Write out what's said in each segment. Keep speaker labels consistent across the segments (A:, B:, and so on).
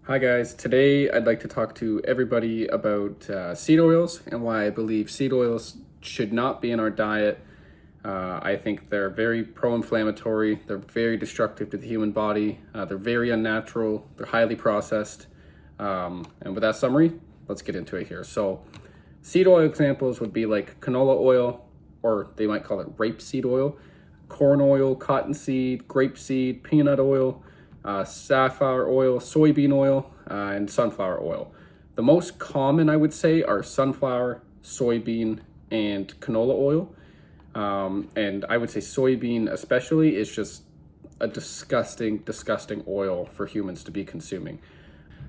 A: Hi guys, today I'd like to talk to everybody about seed oils and why I believe seed oils should not be in our diet. I think they're very pro-inflammatory, they're very destructive to the human body, they're very unnatural, they're highly processed. And with that summary, let's get into it here. So seed oil examples would be like canola oil, or they might call it rapeseed oil, corn oil, cottonseed, grapeseed, peanut oil, safflower oil, soybean oil, and sunflower oil. The most common, I would say, are sunflower, soybean, and canola oil. And I would say soybean especially is just a disgusting, disgusting oil for humans to be consuming.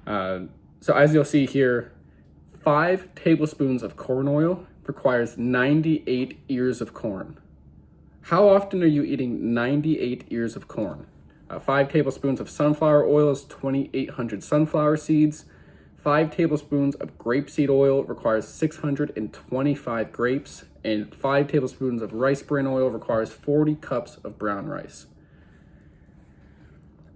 A: So as you'll see here, 5 tablespoons of corn oil requires 98 ears of corn. How often are you eating 98 ears of corn? 5 tablespoons of sunflower oil is 2,800 sunflower seeds. 5 tablespoons of grapeseed oil requires 625 grapes. And 5 tablespoons of rice bran oil requires 40 cups of brown rice.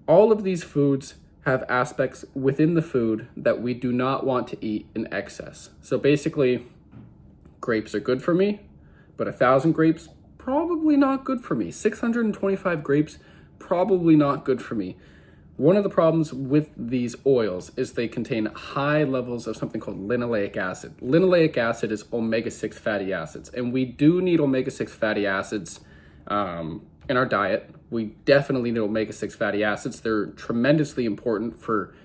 A: All of these foods have aspects within the food that we do not want to eat in excess. So basically, grapes are good for me, but 1,000 grapes, probably not good for me. 625 grapes, probably not good for me. One of the problems with these oils is they contain high levels of something called linoleic acid. Linoleic acid is omega-6 fatty acids, and we do need omega-6 fatty acids in our diet. We definitely need omega-6 fatty acids. They're tremendously important for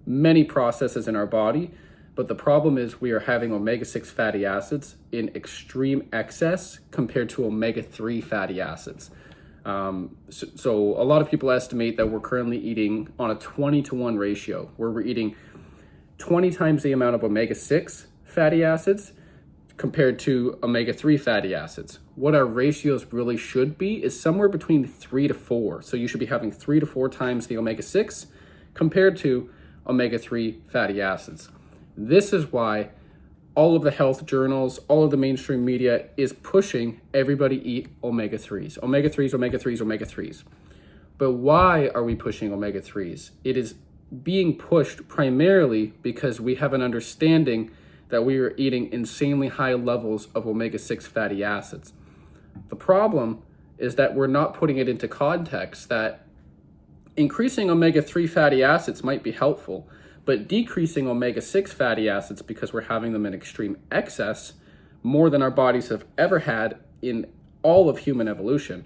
A: many processes in our body, but the problem is we are having omega-6 fatty acids in extreme excess compared to omega-3 fatty acids. So a lot of people estimate that we're currently eating on a 20-to-1 ratio, where we're eating 20 times the amount of omega-6 fatty acids compared to omega-3 fatty acids. What our ratios really should be is somewhere between 3 to 4. So you should be having 3 to 4 times the omega-6 compared to omega-3 fatty acids. This is why all of the health journals, all of the mainstream media is pushing everybody eat omega-3s. Omega-3s, omega-3s, omega-3s. But why are we pushing omega-3s? It is being pushed primarily because we have an understanding that we are eating insanely high levels of omega-6 fatty acids. The problem is that we're not putting it into context that increasing omega-3 fatty acids might be helpful, but decreasing omega-6 fatty acids, because we're having them in extreme excess, more than our bodies have ever had in all of human evolution,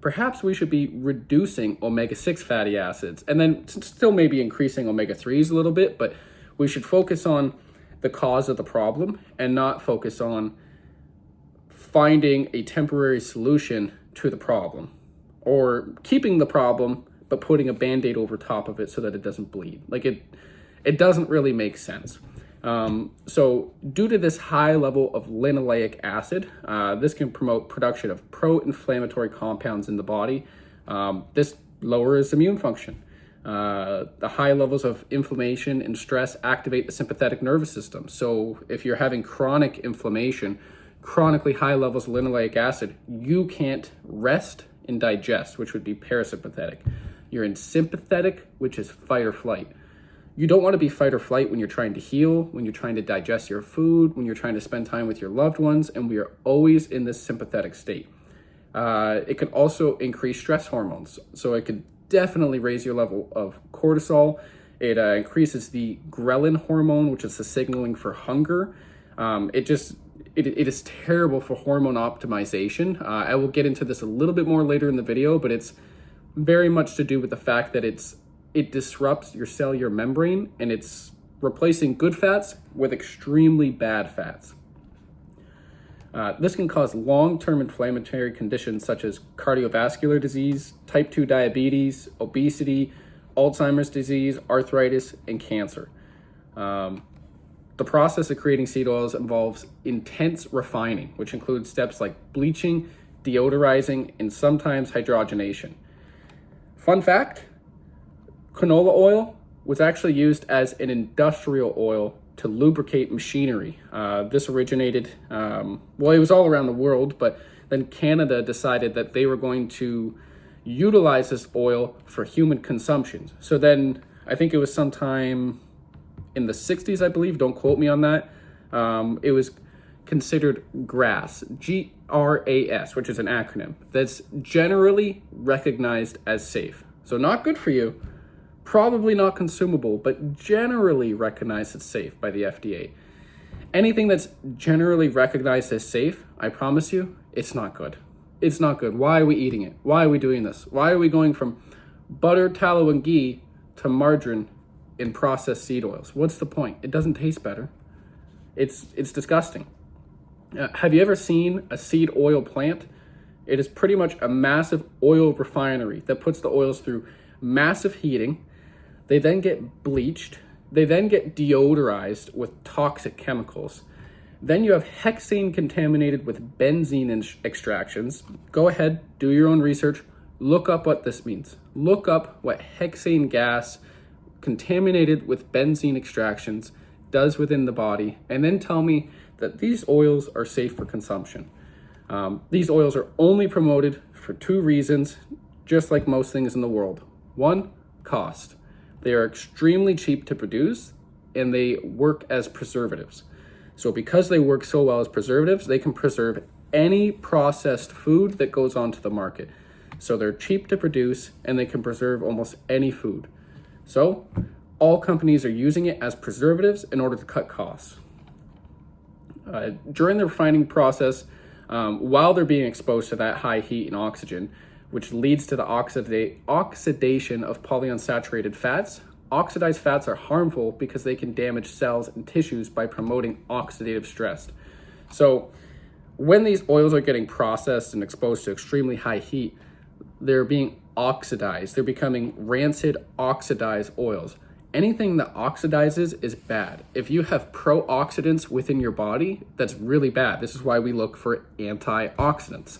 A: perhaps we should be reducing omega-6 fatty acids and then still maybe increasing omega-3s a little bit, but we should focus on the cause of the problem and not focus on finding a temporary solution to the problem, or keeping the problem but putting a band-aid over top of it so that it doesn't bleed. It doesn't really make sense. So due to this high level of linoleic acid, this can promote production of pro-inflammatory compounds in the body. This lowers immune function. The high levels of inflammation and stress activate the sympathetic nervous system. So if you're having chronic inflammation, chronically high levels of linoleic acid, you can't rest and digest, which would be parasympathetic. You're in sympathetic, which is fight or flight. You don't want to be fight or flight when you're trying to heal, when you're trying to digest your food, when you're trying to spend time with your loved ones, and we are always in this sympathetic state. It can also increase stress hormones. So it could definitely raise your level of cortisol. It increases the ghrelin hormone, which is the signaling for hunger. It is terrible for hormone optimization. I will get into this a little bit more later in the video, but it's very much to do with the fact that it disrupts your cellular membrane, and it's replacing good fats with extremely bad fats. This can cause long-term inflammatory conditions such as cardiovascular disease, type 2 diabetes, obesity, Alzheimer's disease, arthritis, and cancer. The process of creating seed oils involves intense refining, which includes steps like bleaching, deodorizing, and sometimes hydrogenation. Fun fact, canola oil was actually used as an industrial oil to lubricate machinery. This originated, it was all around the world, but then Canada decided that they were going to utilize this oil for human consumption. So then I think it was sometime in the 60s, I believe. Don't quote me on that. It was considered GRAS, GRAS, which is an acronym that's generally recognized as safe. So not good for you, probably not consumable, but generally recognized as safe by the FDA. Anything that's generally recognized as safe, I promise you, it's not good. It's not good. Why are we eating it? Why are we doing this? Why are we going from butter, tallow, and ghee to margarine in processed seed oils? What's the point? It doesn't taste better. It's disgusting. Have you ever seen a seed oil plant? It is pretty much a massive oil refinery that puts the oils through massive heating. They then get bleached. They then get deodorized with toxic chemicals. Then you have hexane contaminated with benzene extractions. Go ahead, do your own research. Look up what this means. Look up what hexane gas contaminated with benzene extractions does within the body, and then tell me that these oils are safe for consumption. These oils are only promoted for two reasons, just like most things in the world. One, cost. They are extremely cheap to produce, and they work as preservatives. So because they work so well as preservatives, they can preserve any processed food that goes onto the market. So they're cheap to produce, and they can preserve almost any food. So all companies are using it as preservatives in order to cut costs. During the refining process, while they're being exposed to that high heat and oxygen, which leads to the oxidation of polyunsaturated fats. Oxidized fats are harmful because they can damage cells and tissues by promoting oxidative stress. So when these oils are getting processed and exposed to extremely high heat, they're being oxidized. They're becoming rancid, oxidized oils. Anything that oxidizes is bad. If you have pro-oxidants within your body, that's really bad. This is why we look for antioxidants.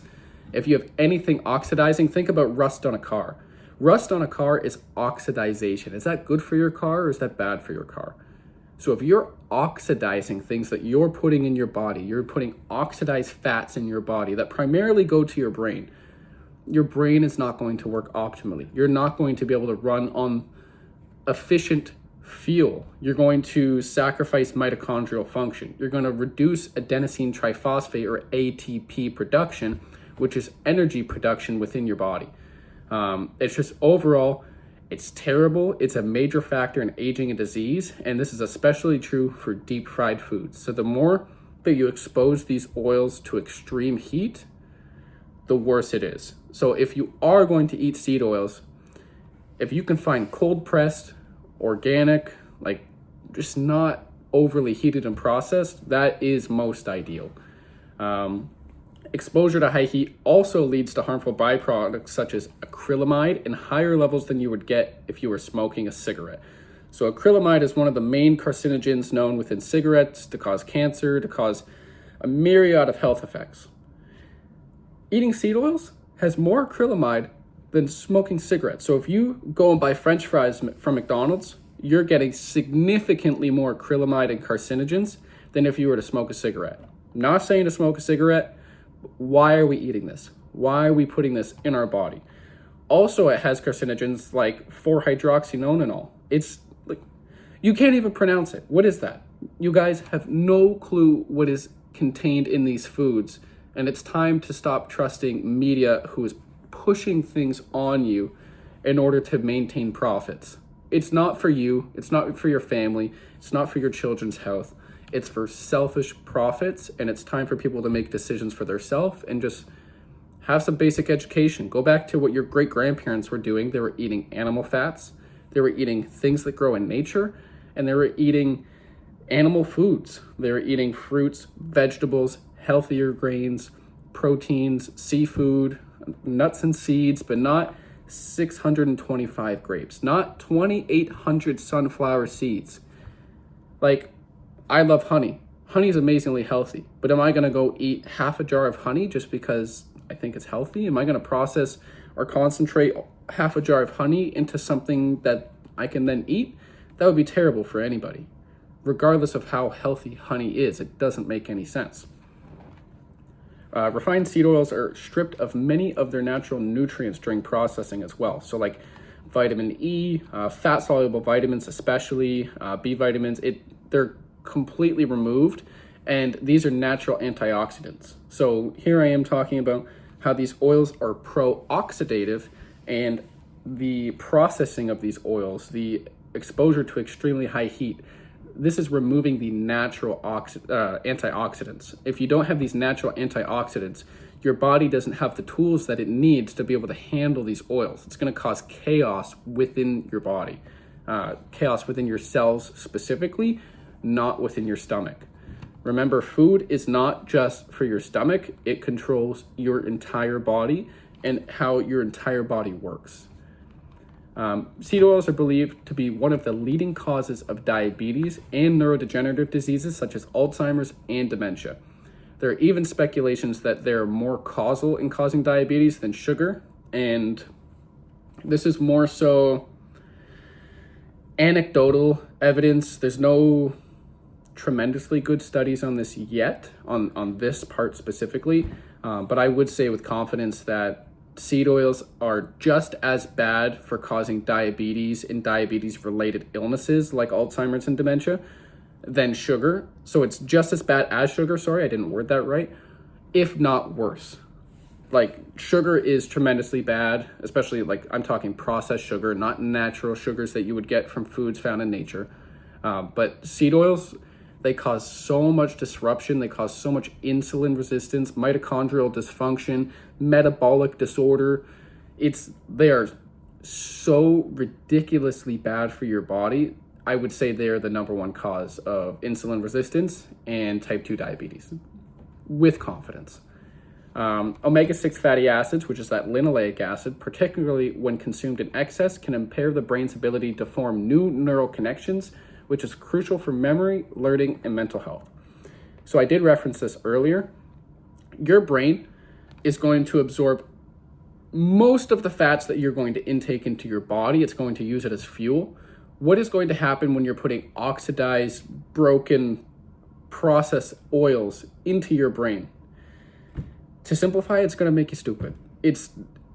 A: If you have anything oxidizing, think about rust on a car. Rust on a car is oxidization. Is that good for your car or is that bad for your car? So if you're oxidizing things that you're putting in your body, you're putting oxidized fats in your body that primarily go to your brain is not going to work optimally. You're not going to be able to run on efficient fuel. You're going to sacrifice mitochondrial function. You're going to reduce adenosine triphosphate or ATP production, which is energy production within your body. It's just overall, it's terrible. It's a major factor in aging and disease, and this is especially true for deep fried foods. So the more that you expose these oils to extreme heat, the worse it is. So if you are going to eat seed oils, if you can find cold pressed, organic, like just not overly heated and processed, that is most ideal. Exposure to high heat also leads to harmful byproducts such as acrylamide in higher levels than you would get if you were smoking a cigarette. So acrylamide is one of the main carcinogens known within cigarettes to cause cancer, to cause a myriad of health effects. Eating seed oils has more acrylamide than smoking cigarettes. So if you go and buy French fries from McDonald's, you're getting significantly more acrylamide and carcinogens than if you were to smoke a cigarette. I'm not saying to smoke a cigarette. Why are we eating this? Why are we putting this in our body? Also, it has carcinogens like 4-hydroxynonenal. It's like, you can't even pronounce it. What is that? You guys have no clue what is contained in these foods, and it's time to stop trusting media who is pushing things on you in order to maintain profits. It's not for you. It's not for your family. It's not for your children's health. It's for selfish profits, and it's time for people to make decisions for themselves and just have some basic education. Go back to what your great-grandparents were doing. They were eating animal fats. They were eating things that grow in nature, and they were eating animal foods. They were eating fruits, vegetables, healthier grains, proteins, seafood, nuts and seeds, but not 625 grapes, not 2,800 sunflower seeds. Like, I love honey. Honey is amazingly healthy, but am I going to go eat half a jar of honey just because I think it's healthy? Am I going to process or concentrate half a jar of honey into something that I can then eat? That would be terrible for anybody. Regardless of how healthy honey is, it doesn't make any sense. Refined seed oils are stripped of many of their natural nutrients during processing as well. So like vitamin E, fat-soluble vitamins, especially B vitamins. They're completely removed, and these are natural antioxidants. So here I am talking about how these oils are pro-oxidative, and the processing of these oils, the exposure to extremely high heat, this is removing the natural antioxidants. If you don't have these natural antioxidants, your body doesn't have the tools that it needs to be able to handle these oils. It's going to cause chaos within your body, chaos within your cells specifically, not within your stomach. Remember, food is not just for your stomach. It controls your entire body and how your entire body works. Seed oils are believed to be one of the leading causes of diabetes and neurodegenerative diseases such as Alzheimer's and dementia. There are even speculations that they're more causal in causing diabetes than sugar, and this is more so anecdotal evidence. There's no tremendously good studies on this yet, on this part specifically, but I would say with confidence that seed oils are just as bad for causing diabetes and diabetes-related illnesses like Alzheimer's and dementia than sugar. So it's just as bad as sugar, sorry, I didn't word that right, if not worse. Like, sugar is tremendously bad, especially like I'm talking processed sugar, not natural sugars that you would get from foods found in nature. But seed oils, they cause so much disruption, they cause so much insulin resistance, mitochondrial dysfunction, metabolic disorder. They are so ridiculously bad for your body. I would say they're the number one cause of insulin resistance and type 2 diabetes, with confidence. Omega-6 fatty acids, which is that linoleic acid, particularly when consumed in excess, can impair the brain's ability to form new neural connections, which is crucial for memory, learning, and mental health. So I did reference this earlier. Your brain is going to absorb most of the fats that you're going to intake into your body. It's going to use it as fuel. What is going to happen when you're putting oxidized, broken, processed oils into your brain? To simplify, it's going to make you stupid.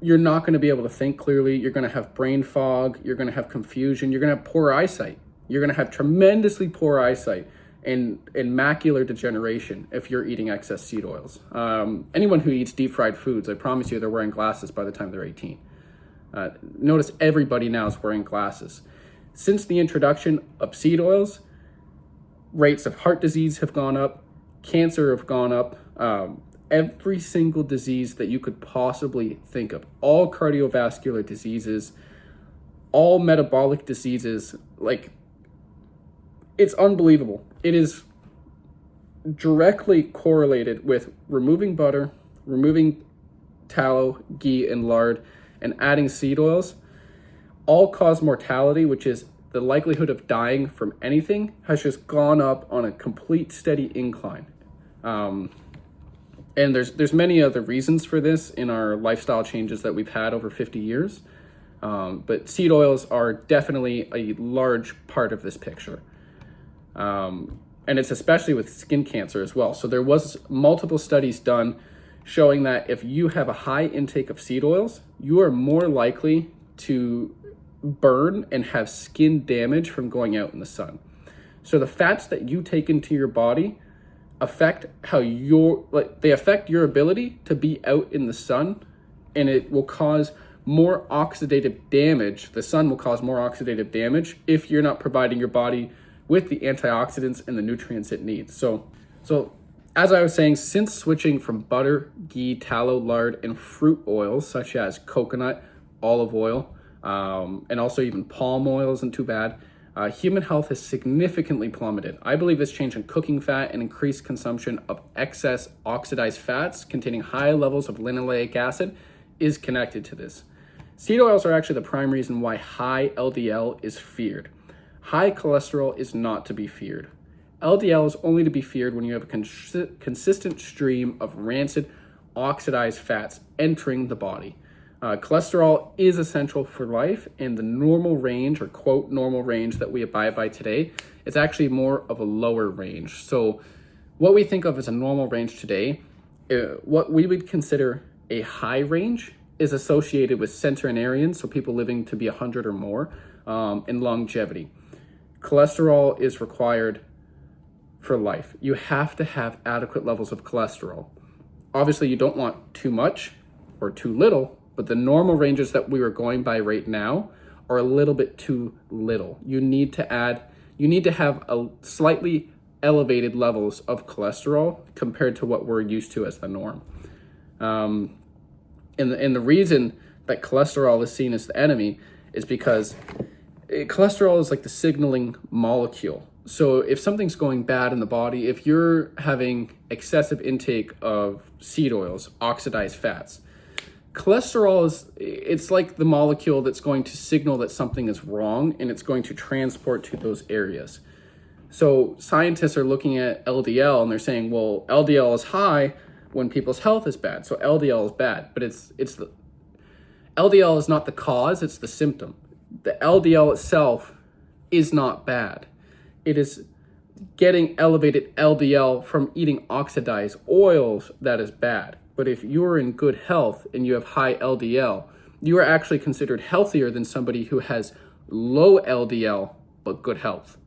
A: You're not going to be able to think clearly. You're going to have brain fog. You're going to have confusion. You're going to have poor eyesight. You're going to have tremendously poor eyesight and macular degeneration if you're eating excess seed oils. Anyone who eats deep fried foods, I promise you they're wearing glasses by the time they're 18. Notice everybody now is wearing glasses. Since the introduction of seed oils, rates of heart disease have gone up, cancer have gone up, every single disease that you could possibly think of, all cardiovascular diseases, all metabolic diseases, like, it's unbelievable. It is directly correlated with removing butter, removing tallow, ghee, and lard, and adding seed oils. All cause mortality, which is the likelihood of dying from anything, has just gone up on a complete steady incline. And there's many other reasons for this in our lifestyle changes that we've had over 50 years. But seed oils are definitely a large part of this picture. And it's especially with skin cancer as well. So there was multiple studies done showing that if you have a high intake of seed oils, you are more likely to burn and have skin damage from going out in the sun. So the fats that you take into your body affect they affect your ability to be out in the sun, and it will cause more oxidative damage. The sun will cause more oxidative damage if you're not providing your body with the antioxidants and the nutrients it needs. So as I was saying, since switching from butter, ghee, tallow, lard, and fruit oils such as coconut, olive oil, and also even palm oil isn't too bad, human health has significantly plummeted. I believe this change in cooking fat and increased consumption of excess oxidized fats containing high levels of linoleic acid is connected to this. Seed oils are actually the prime reason why high LDL is feared. High cholesterol is not to be feared. LDL is only to be feared when you have a consistent stream of rancid, oxidized fats entering the body. Cholesterol is essential for life, and the normal range, or quote normal range, that we abide by today is actually more of a lower range. So what we think of as a normal range today, what we would consider a high range is associated with centenarians, so people living to be 100 or more, and longevity. Cholesterol is required for life. You have to have adequate levels of cholesterol. Obviously, you don't want too much or too little, but the normal ranges that we are going by right now are a little bit too little. You need to have a slightly elevated levels of cholesterol compared to what we're used to as the norm. And the reason that cholesterol is seen as the enemy is because cholesterol is like the signaling molecule. So if something's going bad in the body, if you're having excessive intake of seed oils, oxidized fats, cholesterol it's like the molecule that's going to signal that something is wrong, and it's going to transport to those areas. So scientists are looking at LDL and they're saying, well, LDL is high when people's health is bad. So LDL is bad, but LDL is not the cause, it's the symptom. The LDL itself is not bad. It is getting elevated LDL from eating oxidized oils that is bad. But if you're in good health and you have high LDL, you are actually considered healthier than somebody who has low LDL but good health.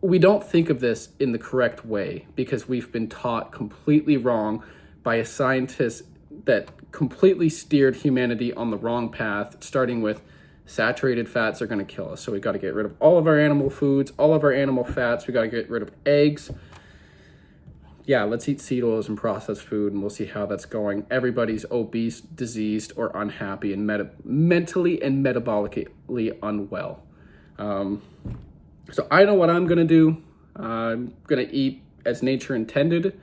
A: We don't think of this in the correct way because we've been taught completely wrong by a scientist that completely steered humanity on the wrong path, starting with saturated fats are going to kill us. So we got to get rid of all of our animal foods, all of our animal fats. We got to get rid of eggs. Yeah, let's eat seed oils and processed food, and we'll see how that's going. Everybody's obese, diseased, or unhappy, and mentally and metabolically unwell. So I know what I'm going to do. I'm going to eat as nature intended.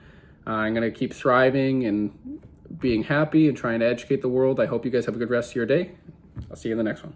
A: I'm going to keep thriving and being happy and trying to educate the world. I hope you guys have a good rest of your day. I'll see you in the next one.